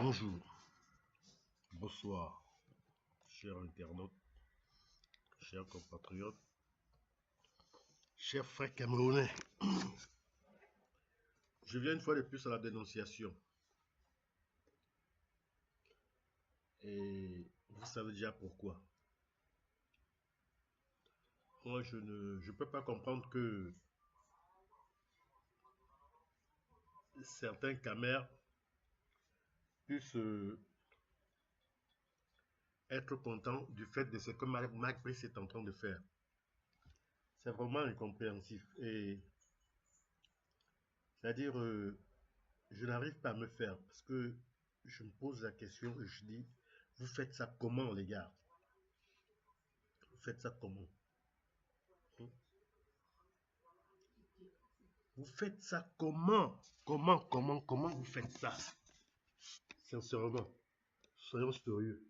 Bonjour, bonsoir, chers internautes, chers compatriotes, chers frères camerounais. Je viens une fois de plus à la dénonciation. Et vous savez déjà pourquoi. Moi, je ne peux pas comprendre que certains camers puissent être contents du fait de ce que Marc Brice est en train de faire. C'est vraiment incompréhensif. Et c'est-à-dire, je n'arrive pas à me faire parce que je me pose la question et je dis, vous faites ça comment, les gars? Vous faites ça comment? Vous faites ça comment? Comment vous faites ça? Sincèrement, soyons sérieux.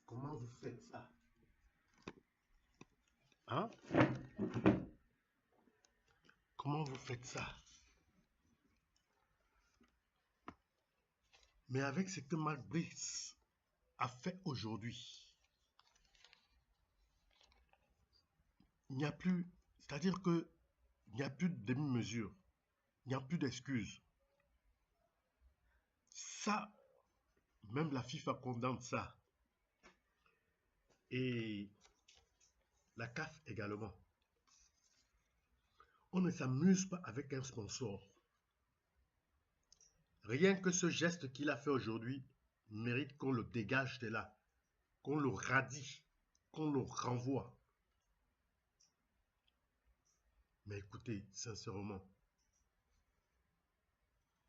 Comment vous faites ça? Hein? Comment vous faites ça? Mais avec ce que Marc Brice a fait aujourd'hui, il n'y a plus, c'est-à-dire que il n'y a plus de demi-mesure, il n'y a plus d'excuses. Ça, même la FIFA condamne ça. Et la CAF également. On ne s'amuse pas avec un sponsor. Rien que ce geste qu'il a fait aujourd'hui mérite qu'on le dégage de là, qu'on le radie, qu'on le renvoie. Mais écoutez, sincèrement,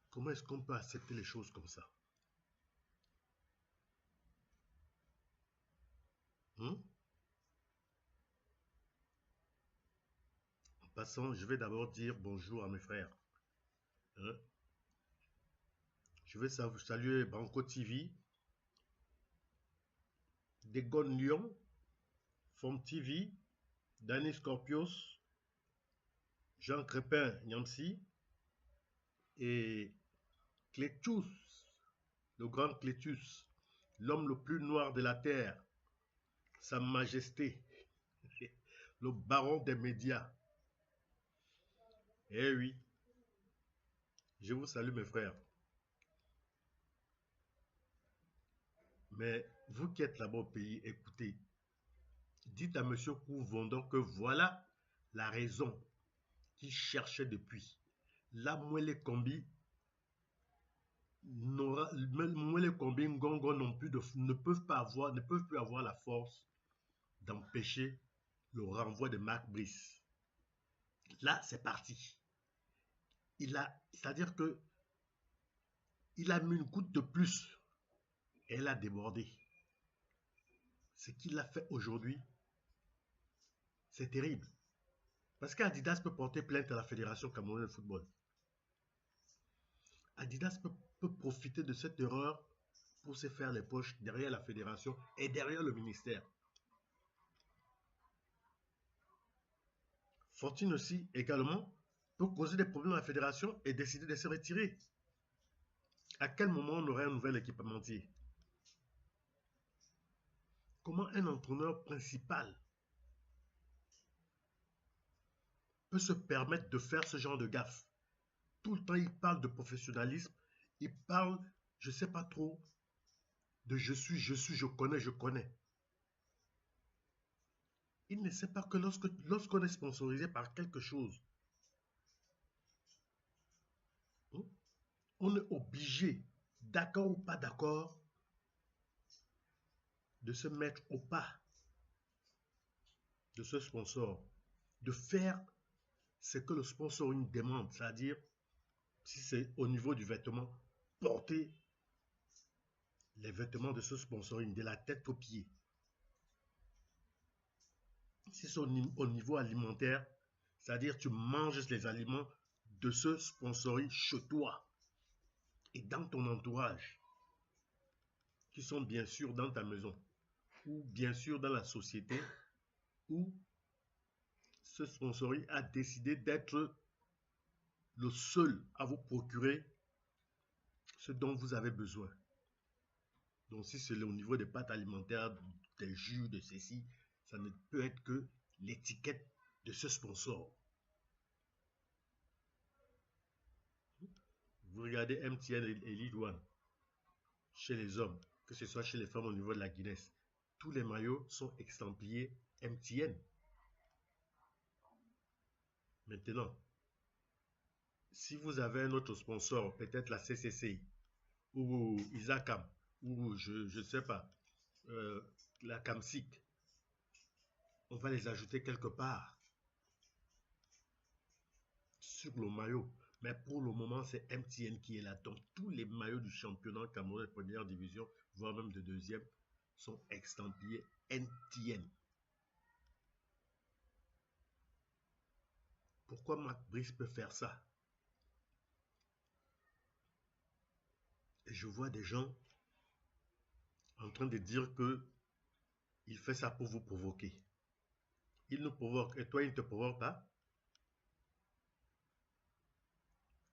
comment est-ce qu'on peut accepter les choses comme ça? En passant, je vais d'abord dire bonjour à mes frères. Je vais saluer Banco TV, Degon Lyon, Form TV, Danny Scorpios, Jean Crépin Nyamsi et Clétus, le grand Clétus, l'homme le plus noir de la terre, Sa Majesté, le baron des médias. Eh oui, je vous salue mes frères. Mais vous qui êtes là-bas au pays, écoutez, dites à M. Kouvondon que voilà la raison qu'il cherchait depuis. La Mouele Kombi, Mouele Kombi Ngongo ne peuvent plus avoir la force d'empêcher le renvoi de Marc Brice. Là, c'est parti. C'est-à-dire que il a mis une goutte de plus et elle a débordé. Ce qu'il a fait aujourd'hui, c'est terrible. Parce qu'Adidas peut porter plainte à la Fédération camerounaise de football. Adidas peut profiter de cette erreur pour se faire les poches derrière la fédération et derrière le ministère. Fortune aussi, également, peut causer des problèmes à la fédération et décider de se retirer. À quel moment on aurait un nouvel équipementier? Comment un entraîneur principal peut se permettre de faire ce genre de gaffe? Tout le temps, il parle de professionnalisme, il parle, je ne sais pas trop, de je connais. Il ne sait pas que lorsqu'on est sponsorisé par quelque chose, on est obligé, d'accord ou pas d'accord, de se mettre au pas de ce sponsor, de faire ce que le sponsoring demande, c'est-à-dire, si c'est au niveau du vêtement, porter les vêtements de ce sponsoring de la tête aux pieds. Si c'est au niveau alimentaire, c'est-à-dire tu manges les aliments de ce sponsoring chez toi et dans ton entourage, qui sont bien sûr dans ta maison, ou bien sûr dans la société, où ce sponsoring a décidé d'être le seul à vous procurer ce dont vous avez besoin. Donc si c'est au niveau des pâtes alimentaires, des jus, de ceci, ça ne peut être que l'étiquette de ce sponsor. Vous regardez MTN et Lead One chez les hommes, que ce soit chez les femmes au niveau de la Guinness. Tous les maillots sont estampillés MTN. Maintenant, si vous avez un autre sponsor, peut-être la CCC ou Isacam ou je ne sais pas, euh, la Camsic, on va les ajouter quelque part sur le maillot. Mais pour le moment, c'est MTN qui est là. Donc, tous les maillots du championnat camerounais de première division, voire même de deuxième, sont estampillés MTN. Pourquoi Mac Brice peut faire ça? Et je vois des gens en train de dire que il fait ça pour vous provoquer. Il nous provoque et toi, il ne te provoque pas.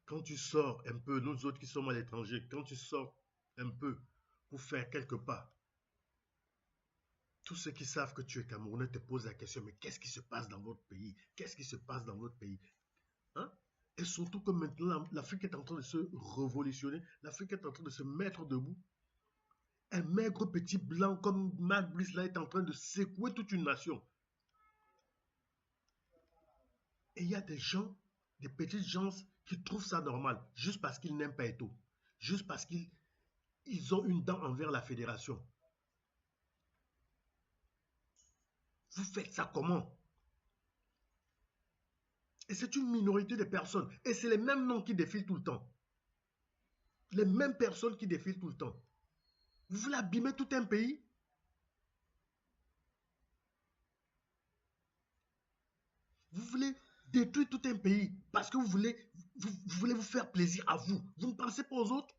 Quand tu sors un peu, nous autres qui sommes à l'étranger, quand tu sors un peu pour faire quelques pas, tous ceux qui savent que tu es Camerounais te posent la question, mais qu'est-ce qui se passe dans votre pays? Qu'est-ce qui se passe dans votre pays? Hein? Et surtout que maintenant, l'Afrique est en train de se révolutionner, l'Afrique est en train de se mettre debout. Un maigre petit blanc comme Mac Brice là est en train de secouer toute une nation. Et il y a des gens, des petites gens qui trouvent ça normal, juste parce qu'ils n'aiment pas Eto'o, juste parce qu'ils ont une dent envers la fédération. Vous faites ça comment? Et c'est une minorité de personnes. Et c'est les mêmes noms qui défilent tout le temps. Les mêmes personnes qui défilent tout le temps. Vous voulez abîmer tout un pays? Vous voulez détruire tout un pays parce que vous voulez vous faire plaisir à vous. Vous ne pensez pas aux autres?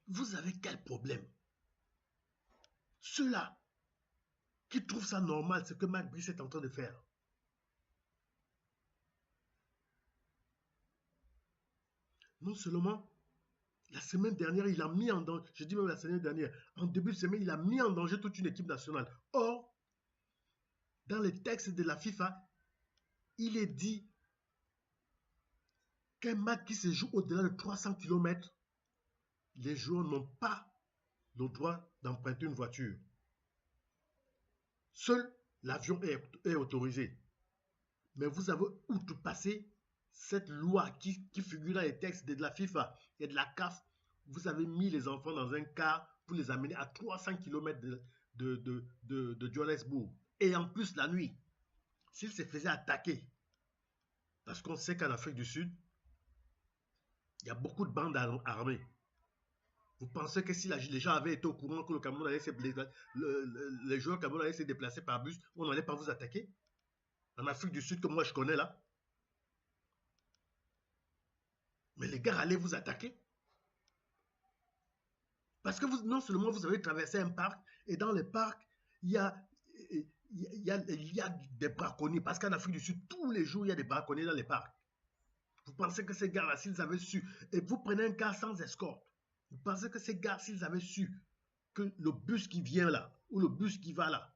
Vous avez quel problème? Ceux-là qui trouvent ça normal, c'est ce que Mac Brice est en train de faire. Non seulement la semaine dernière, il a mis en danger, je dis même la semaine dernière, en début de semaine, il a mis en danger toute une équipe nationale. Or, dans les textes de la FIFA, il est dit qu'un match qui se joue au-delà de 300 km, les joueurs n'ont pas le droit d'emprunter une voiture. Seul l'avion est autorisé. Mais vous avez outrepassé cette loi qui figure dans les textes de la FIFA et de la CAF. Vous avez mis les enfants dans un car pour les amener à 300 km de Johannesburg. Et en plus, la nuit, s'ils se faisaient attaquer, parce qu'on sait qu'en Afrique du Sud, il y a beaucoup de bandes armées. Vous pensez que si les gens avaient été au courant que le Cameroun allait les joueurs Cameroun allaient se déplacer par bus, on n'allait pas vous attaquer? En Afrique du Sud, que moi je connais là. Mais les gars allaient vous attaquer. Parce que non seulement vous avez traversé un parc, et dans les parcs, il y a, des braconniers. Parce qu'en Afrique du Sud, tous les jours, il y a des braconniers dans les parcs. Vous pensez que ces gars-là, s'ils avaient su, et vous prenez un gars sans escorte, vous pensez que ces gars, s'ils avaient su que le bus qui vient là, ou le bus qui va là,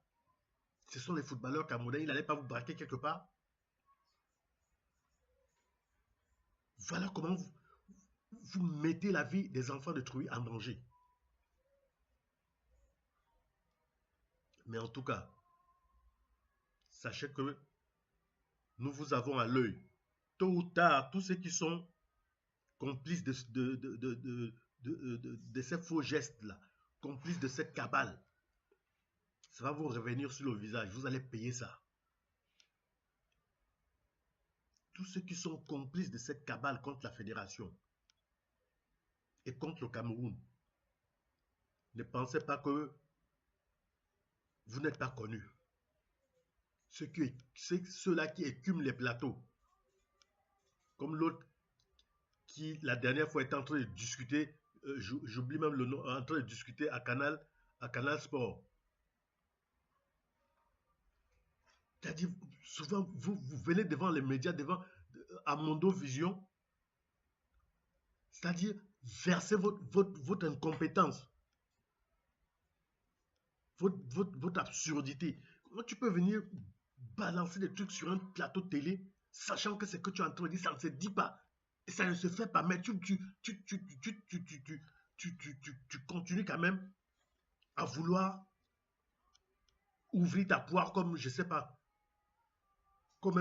ce sont les footballeurs camerounais, ils n'allaient pas vous braquer quelque part? Voilà comment vous mettez la vie des enfants de Trouy en danger. Mais en tout cas, sachez que nous vous avons à l'œil. Tôt ou tard, tous ceux qui sont complices de ces faux gestes-là, complices de cette cabale, ça va vous revenir sur le visage. Vous allez payer ça. Tous ceux qui sont complices de cette cabale contre la fédération et contre le Cameroun, ne pensez pas que vous n'êtes pas connus. Ceux-là qui écument les plateaux, comme l'autre qui, la dernière fois, était en train de discuter, j'oublie même le nom, en train de discuter à Canal Sport. C'est-à-dire, souvent, vous venez devant les médias, devant Amondo Vision. C'est-à-dire verser votre incompétence, votre absurdité. Comment tu peux venir balancer des trucs sur un plateau de télé, sachant que ce que tu es en train de dire, ça ne se dit pas. Et ça ne se fait pas, mais tu continues quand même à vouloir ouvrir ta poire comme, je sais pas, comme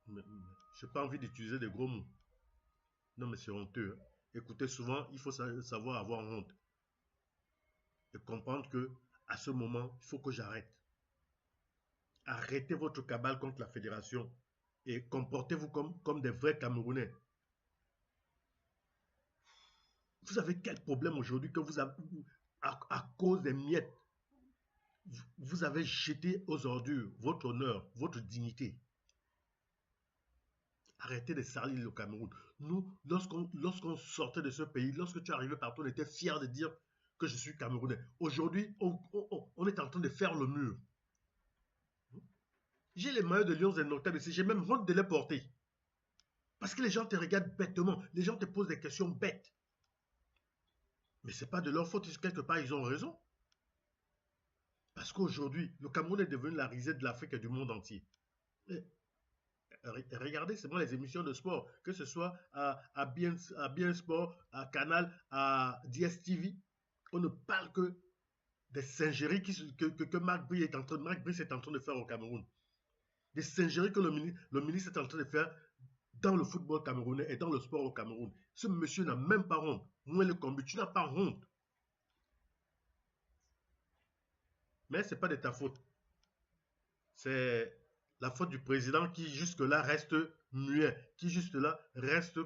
je n'ai pas envie d'utiliser des gros mots. Non, mais c'est honteux. Hein. Écoutez, souvent, il faut savoir avoir honte. Et comprendre que, à ce moment, il faut que j'arrête. Arrêtez votre cabale contre la fédération et comportez-vous comme des vrais Camerounais. Vous avez quel problème aujourd'hui que vous avez, à cause des miettes, vous avez jeté aux ordures votre honneur, votre dignité. Arrêtez de salir le Cameroun. Nous, lorsqu'on sortait de ce pays, lorsque tu arrivais partout, on était fiers de dire que je suis Camerounais. Aujourd'hui, on est en train de faire le mur. J'ai les maillots de Lions Indomptables ici, j'ai même honte de les porter. Parce que les gens te regardent bêtement, les gens te posent des questions bêtes. Mais ce n'est pas de leur faute, quelque part ils ont raison. Parce qu'aujourd'hui, le Cameroun est devenu la risée de l'Afrique et du monde entier. Et regardez seulement les émissions de sport, que ce soit à Bien Sport, à Canal, à DSTV. On ne parle que des singeries que Marc Brice est en train de faire au Cameroun. Des singeries que le ministre est en train de faire dans le football camerounais et dans le sport au Cameroun. Ce monsieur n'a même pas honte. Moi, le combi, tu n'as pas honte. Mais ce n'est pas de ta faute. C'est la faute du président qui jusque-là reste muet, qui jusque-là reste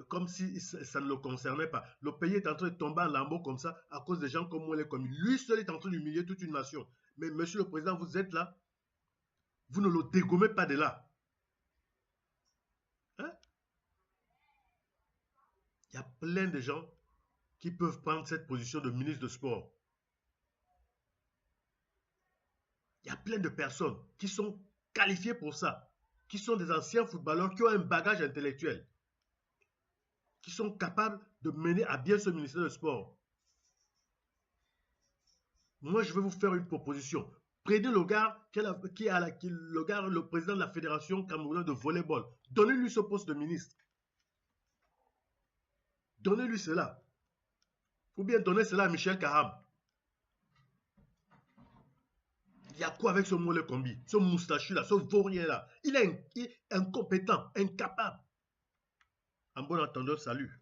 comme si ça ne le concernait pas. Le pays est en train de tomber en lambeaux comme ça à cause des gens comme moi, les commis. Lui seul est en train d'humilier toute une nation. Mais monsieur le président, vous êtes là, vous ne le dégommez pas de là. Hein? Il y a plein de gens qui peuvent prendre cette position de ministre de sport. Il y a plein de personnes qui sont qualifiées pour ça, qui sont des anciens footballeurs, qui ont un bagage intellectuel, qui sont capables de mener à bien ce ministère de sport. Moi, je vais vous faire une proposition. Prenez le gars le président de la fédération camerounaise de volleyball. Donnez-lui ce poste de ministre. Donnez-lui cela. Ou bien donnez cela à Michel Karam. Il y a quoi avec ce Mole Combi? Ce moustachu là, ce vaurien là. Il est incompétent, incapable. En bon entendeur, salut.